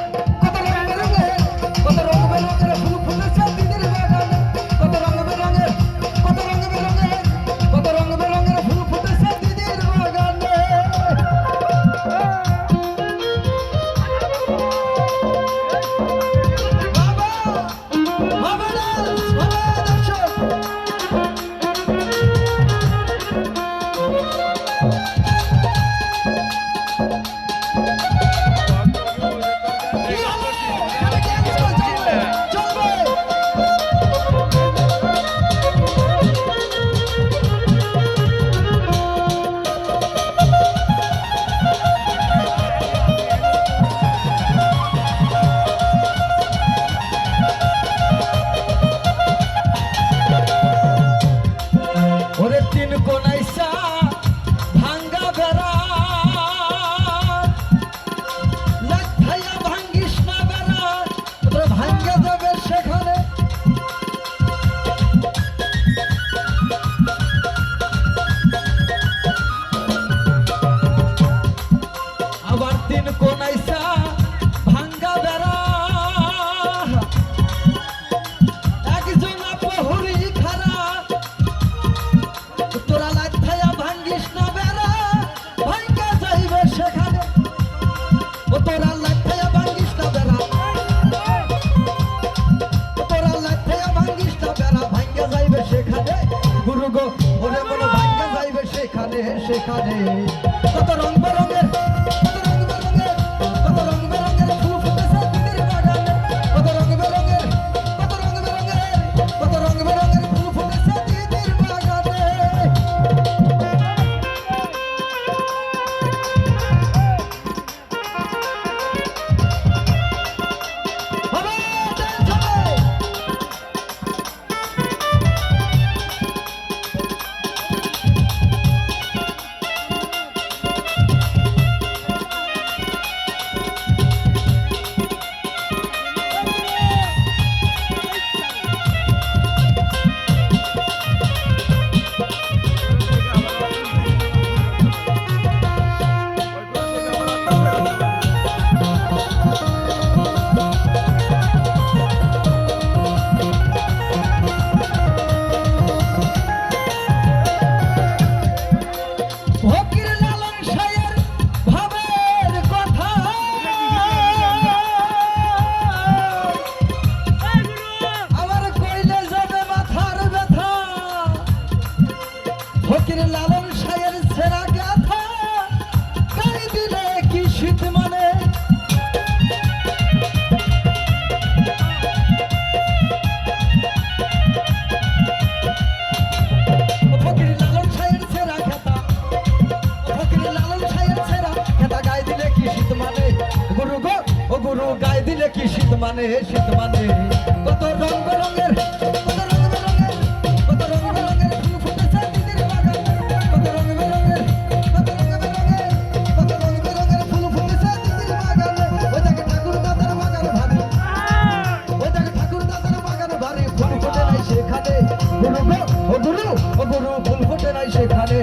সেখানে কত রং বেরঙের ফুল ফুটেছে দিদির বাগানে, কত রং বেরঙের ফুল ফুটেছে দিদির বাগানে। লালন সায়ের সেরা গাথা গাই দিলে কি শীত মানে, ফকির লালন সায়ের সেরা গাথা, ফকির লালন সায়ের সেরা গাথা গাই দিলে কি শীত মানে, গুরু গো ও গুরু গাই দিলে কি শীত মানে, শীত মানে কত রং বেরঙের গুরু ফুল ফোটে নাই সেখানে।